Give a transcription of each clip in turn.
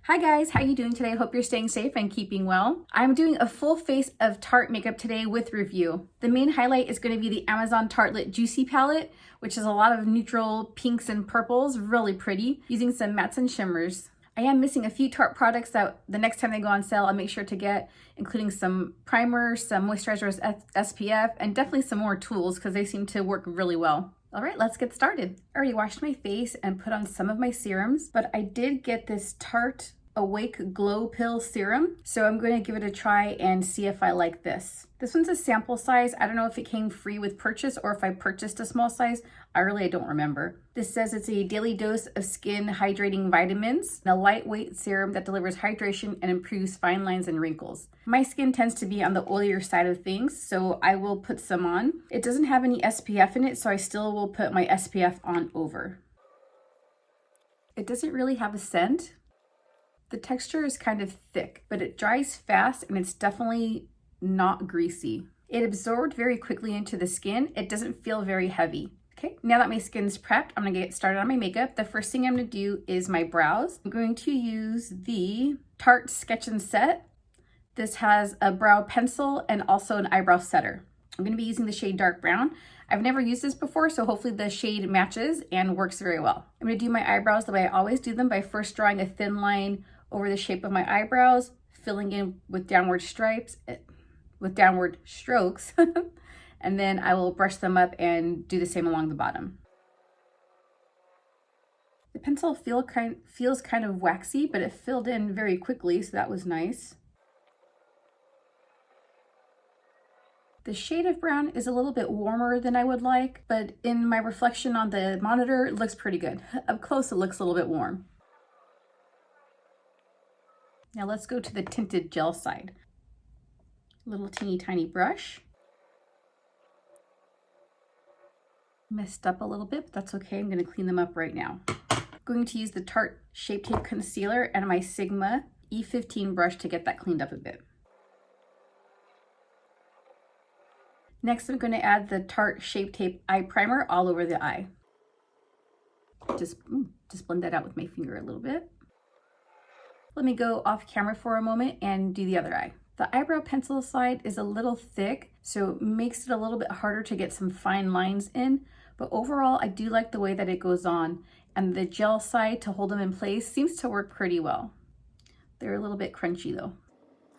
Hi guys, how you doing today? I hope you're staying safe and keeping well. I'm doing a full face of Tarte makeup today with review. The main highlight is going to be the Amazon Tartelette Juicy palette, which is a lot of neutral pinks and purples, really pretty, using some mattes and shimmers. I am missing a few Tarte products that the next time they go on sale, I'll make sure to get, including some primer, some moisturizers, SPF, and definitely some more tools because they seem to work really well. All right, let's get started. I already washed my face and put on some of my serums, but I did get this Tarte Awake Glow Pill Serum, so I'm going to give it a try and see if I like this. This one's a sample size. I don't know if it came free with purchase or if I purchased a small size. I don't remember. This says it's a daily dose of skin hydrating vitamins, and a lightweight serum that delivers hydration and improves fine lines and wrinkles. My skin tends to be on the oilier side of things, so I will put some on. It doesn't have any SPF in it, so I still will put my SPF on over. It doesn't really have a scent. The texture is kind of thick, but it dries fast and it's definitely not greasy. It absorbed very quickly into the skin. It doesn't feel very heavy. Okay, now that my skin's prepped, I'm gonna get started on my makeup. The first thing I'm gonna do is my brows. I'm going to use the Tarte Sketch and Set. This has a brow pencil and also an eyebrow setter. I'm gonna be using the shade Dark Brown. I've never used this before, so hopefully the shade matches and works very well. I'm gonna do my eyebrows the way I always do them by first drawing a thin line over the shape of my eyebrows, filling in with downward strokes, and then I will brush them up and do the same along the bottom. The pencil feels kind of waxy, but it filled in very quickly, so that was nice. The shade of brown is a little bit warmer than I would like, but in my reflection on the monitor, it looks pretty good. Up close, it looks a little bit warm. Now let's go to the tinted gel side. Little teeny tiny brush. Messed up a little bit, but that's okay. I'm going to clean them up right now. I'm going to use the Tarte Shape Tape Concealer and my Sigma E15 brush to get that cleaned up a bit. Next, I'm going to add the Tarte Shape Tape Eye Primer all over the eye. Just blend that out with my finger a little bit. Let me go off camera for a moment and do the other eye. The eyebrow pencil side is a little thick, so it makes it a little bit harder to get some fine lines in, but overall I do like the way that it goes on, and the gel side to hold them in place seems to work pretty well. They're a little bit crunchy though.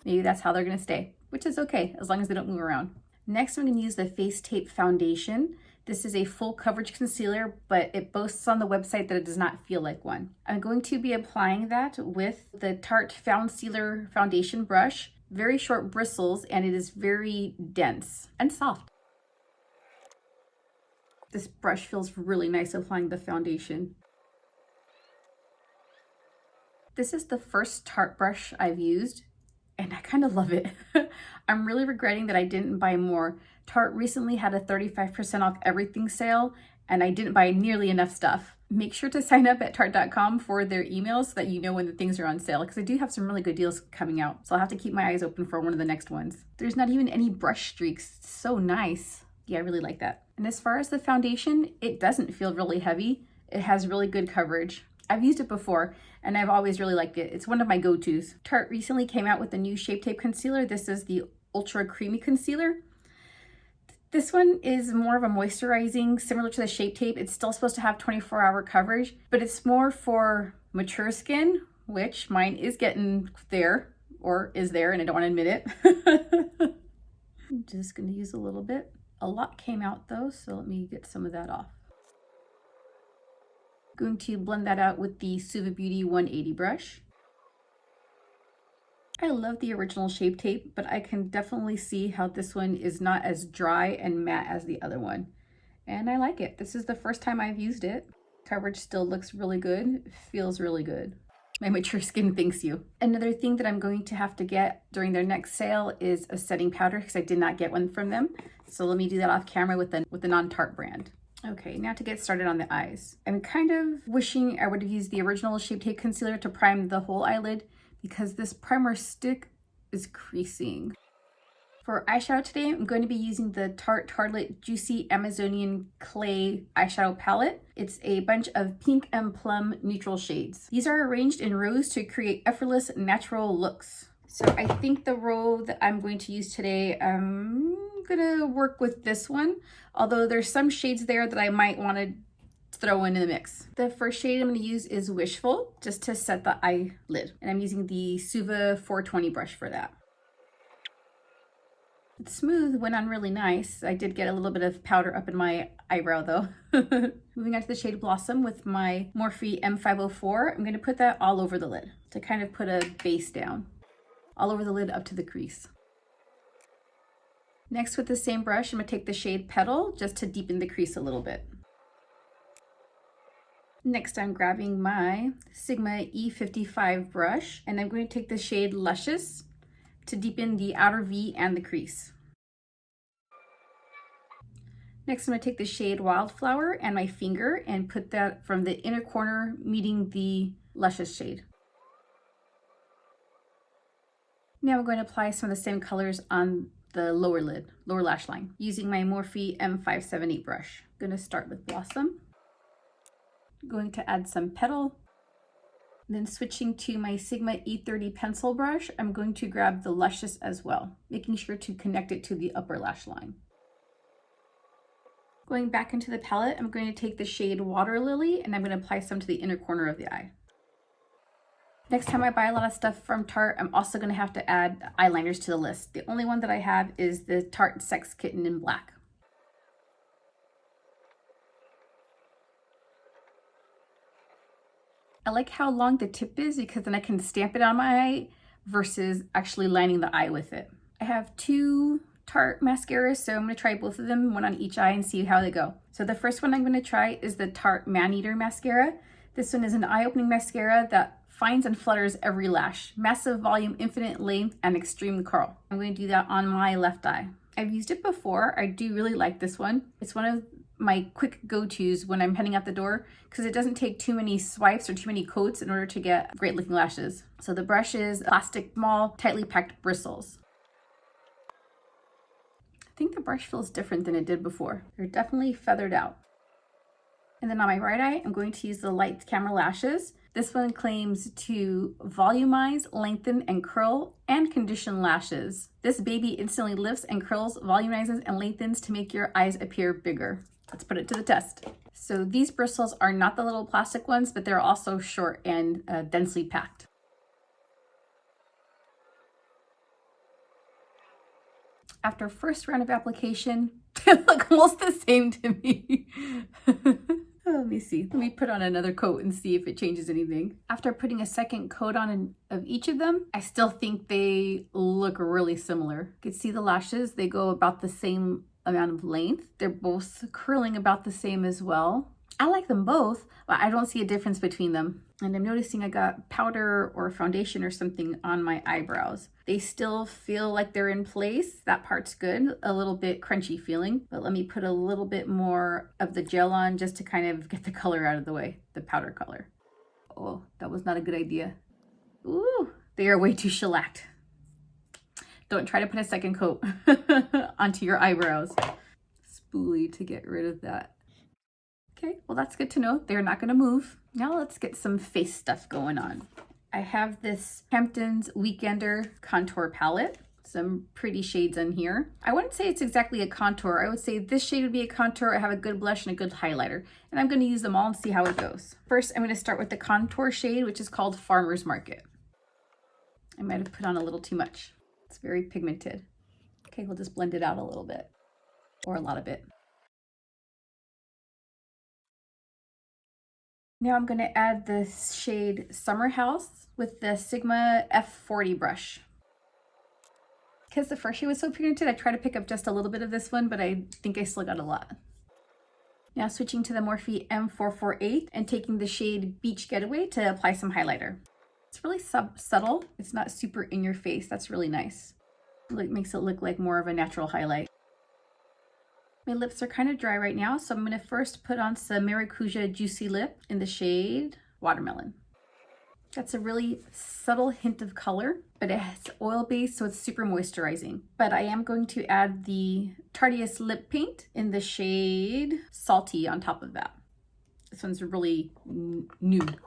Maybe that's how they're gonna stay, which is okay as long as they don't move around. Next, I'm gonna use the Face Tape Foundation. This is a full coverage concealer, but it boasts on the website that it does not feel like one. I'm going to be applying that with the Tarte Foundcealer foundation brush. Very short bristles, and it is very dense and soft. This brush feels really nice applying the foundation. This is the first Tarte brush I've used, and I kind of love it. I'm really regretting that I didn't buy more. Tarte recently had a 35% off everything sale, and I didn't buy nearly enough stuff. Make sure to sign up at Tarte.com for their emails so that you know when the things are on sale, because I do have some really good deals coming out. So I'll have to keep my eyes open for one of the next ones. There's not even any brush streaks. It's so nice. Yeah, I really like that. And as far as the foundation, it doesn't feel really heavy. It has really good coverage. I've used it before, and I've always really liked it. It's one of my go-tos. Tarte recently came out with the new Shape Tape Concealer. This is the Ultra Creamy Concealer. This one is more of a moisturizing, similar to the Shape Tape. It's still supposed to have 24-hour coverage, but it's more for mature skin, which mine is getting there, or is there, and I don't want to admit it. I'm just going to use a little bit. A lot came out though, so let me get some of that off. Going to blend that out with the Suva Beauty 180 brush. I love the original Shape Tape, but I can definitely see how this one is not as dry and matte as the other one. And I like it. This is the first time I've used it. Coverage still looks really good. It feels really good. My mature skin thanks you. Another thing that I'm going to have to get during their next sale is a setting powder, because I did not get one from them. So let me do that off camera with the non-Tarte brand. Okay, now to get started on the eyes. I'm kind of wishing I would have used the original Shape Tape Concealer to prime the whole eyelid, because this primer stick is creasing. For eyeshadow today, I'm going to be using the Tarte Tartelette Juicy Amazonian Clay eyeshadow palette. It's a bunch of pink and plum neutral shades. These are arranged in rows to create effortless, natural looks. So I think the row that I'm going to use today, I'm gonna work with this one, although there's some shades there that I might want to throw in the mix. The first shade I'm going to use is Wishful, just to set the eyelid. And I'm using the Suva 420 brush for that. It's smooth, went on really nice. I did get a little bit of powder up in my eyebrow though. Moving on to the shade Blossom with my Morphe M504. I'm going to put that all over the lid to kind of put a base down. All over the lid up to the crease. Next, with the same brush, I'm going to take the shade Petal just to deepen the crease a little bit. Next, I'm grabbing my Sigma E55 brush, and I'm going to take the shade Luscious to deepen the outer V and the crease. Next, I'm going to take the shade Wildflower and my finger and put that from the inner corner meeting the Luscious shade. Now I'm going to apply some of the same colors on the lower lid, lower lash line, using my Morphe M578 brush. I'm going to start with Blossom. Going to add some Petal. Then switching to my Sigma E30 pencil brush, I'm going to grab the Luscious as well, making sure to connect it to the upper lash line. Going back into the palette, I'm going to take the shade Water Lily and I'm going to apply some to the inner corner of the eye. Next time I buy a lot of stuff from Tarte, I'm also going to have to add eyeliners to the list. The only one that I have is the Tarte Sex Kitten in black. I like how long the tip is because then I can stamp it on my eye versus actually lining the eye with it. I have two Tarte mascaras, so I'm going to try both of them, one on each eye, and see how they go. So the first one I'm going to try is the Tarte Maneater mascara. This one is an eye-opening mascara that finds and flutters every lash. Massive volume, infinite length, and extreme curl. I'm going to do that on my left eye. I've used it before. I do really like this one. It's one of my quick go-tos when I'm heading out the door because it doesn't take too many swipes or too many coats in order to get great looking lashes. So the brush is plastic, small, tightly packed bristles. I think the brush feels different than it did before. They're definitely feathered out. And then on my right eye, I'm going to use the Light Camera Lashes. This one claims to volumize, lengthen, and curl and condition lashes. This baby instantly lifts and curls, volumizes, and lengthens to make your eyes appear bigger. Let's put it to the test. So these bristles are not the little plastic ones, but they're also short and densely packed. After first round of application, they look almost the same to me. Let me see. Let me put on another coat and see if it changes anything. After putting a second coat on of each of them, I still think they look really similar. You can see the lashes, they go about the same amount of length. They're both curling about the same as well. I like them both, but I don't see a difference between them. And I'm noticing I got powder or foundation or something on my eyebrows. They still feel like they're in place. That part's good. A little bit crunchy feeling, but let me put a little bit more of the gel on just to kind of get the color out of the way, the powder color. Oh, that was not a good idea. Ooh, they are way too shellacked. Don't try to put a second coat onto your eyebrows. Spoolie to get rid of that. Okay, well that's good to know. They're not gonna move. Now let's get some face stuff going on. I have this Hamptons Weekender contour palette. Some pretty shades in here. I wouldn't say it's exactly a contour. I would say this shade would be a contour. I have a good blush and a good highlighter. And I'm gonna use them all and see how it goes. First, I'm gonna start with the contour shade, which is called Farmer's Market. I might have put on a little too much. It's very pigmented. Okay, we'll just blend it out a little bit, or a lot of it. Now I'm going to add this shade Summer House with the Sigma F40 brush. Because the first shade was so pigmented, I tried to pick up just a little bit of this one, but I think I still got a lot. Now switching to the Morphe M448 and taking the shade Beach Getaway to apply some highlighter. It's really subtle. It's not super in your face. That's really nice. It makes it look like more of a natural highlight. My lips are kind of dry right now, so I'm going to first put on some Maracuja Juicy Lip in the shade Watermelon. That's a really subtle hint of color, but it has oil base, so it's super moisturizing. But I am going to add the Tarteist lip paint in the shade Salty on top of that. This one's really nude.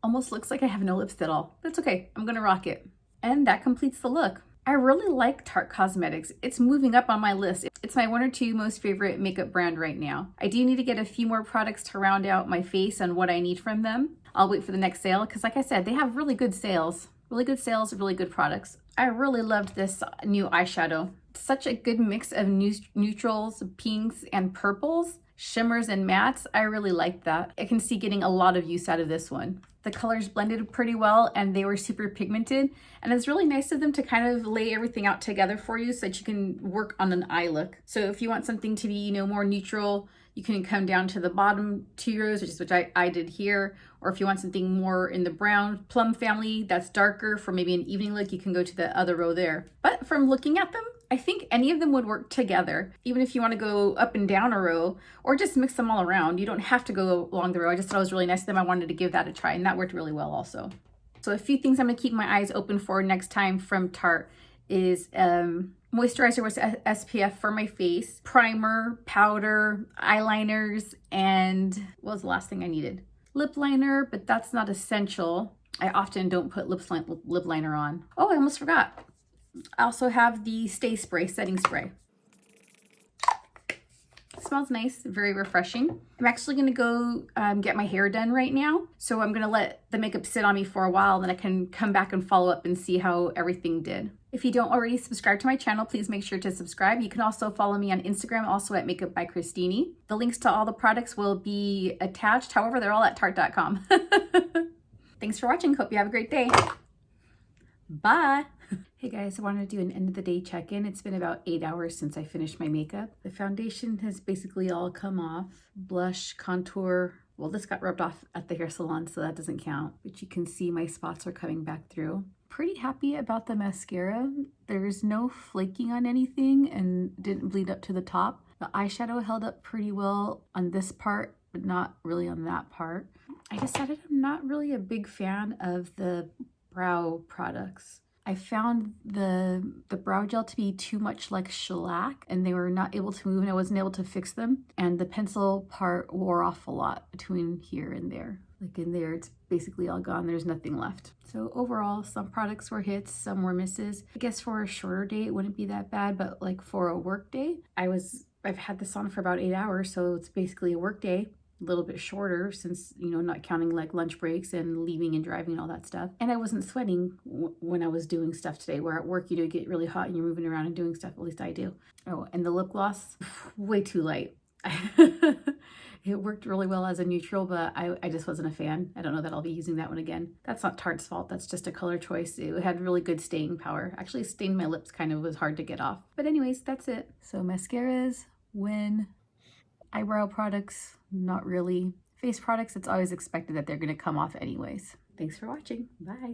Almost looks like I have no lips at all. That's okay, I'm gonna rock it. And that completes the look. I really like Tarte Cosmetics. It's moving up on my list. It's my 1 or 2 most favorite makeup brand right now. I do need to get a few more products to round out my face and what I need from them. I'll wait for the next sale because like I said, they have really good sales. Really good sales, really good products. I really loved this new eyeshadow. Such a good mix of neutrals, pinks, and purples, shimmers and mattes. I really liked that. I can see getting a lot of use out of this one. The colors blended pretty well and they were super pigmented. And it's really nice of them to kind of lay everything out together for you so that you can work on an eye look. So if you want something to be, you know, more neutral, you can come down to the bottom 2 rows, which I did here. Or if you want something more in the brown plum family that's darker for maybe an evening look, you can go to the other row there. But from looking at them, I think any of them would work together. Even if you want to go up and down a row or just mix them all around. You don't have to go along the row. I just thought it was really nice of them. I wanted to give that a try and that worked really well also. So a few things I'm going to keep my eyes open for next time from Tarte is moisturizer with SPF for my face, primer, powder, eyeliners, and what was the last thing I needed? Lip liner, but that's not essential. I often don't put lip liner on. Oh, I almost forgot. I also have the Stay Spray setting spray. It smells nice, very refreshing. I'm actually gonna go get my hair done right now. So I'm gonna let the makeup sit on me for a while, then I can come back and follow up and see how everything did. If you don't already subscribe to my channel, please make sure to subscribe. You can also follow me on Instagram, also at Makeup by Christini. The links to all the products will be attached. However, they're all at Tarte.com. Thanks for watching. Hope you have a great day. Bye. Hey guys, I wanted to do an end of the day check-in. It's been about 8 hours since I finished my makeup. The foundation has basically all come off. Blush, contour, well, this got rubbed off at the hair salon, so that doesn't count. But you can see my spots are coming back through. Pretty happy about the mascara. There's no flaking on anything and didn't bleed up to the top. The eyeshadow held up pretty well on this part, but not really on that part. I decided I'm not really a big fan of the brow products. I found the brow gel to be too much like shellac and they were not able to move and I wasn't able to fix them. And the pencil part wore off a lot between here and there. Like in there, it's basically all gone. There's nothing left. So overall, some products were hits, some were misses. I guess for a shorter day, it wouldn't be that bad, but like for a work day, I've had this on for about 8 hours. So it's basically a work day. A little bit shorter since, you know, not counting like lunch breaks and leaving and driving and all that stuff. And I wasn't sweating when I was doing stuff today, where at work you do get really hot and you're moving around and doing stuff, at least I do. Oh, and the lip gloss, way too light. It worked really well as a neutral, but I just wasn't a fan. I don't know that I'll be using that one again. That's not Tarte's fault, that's just a color choice. It had really good staying power. Actually stained my lips, kind of was hard to get off. But anyways, that's it. So mascaras, win. Eyebrow products, not really. Face products, it's always expected that they're gonna come off anyways. Thanks for watching, bye.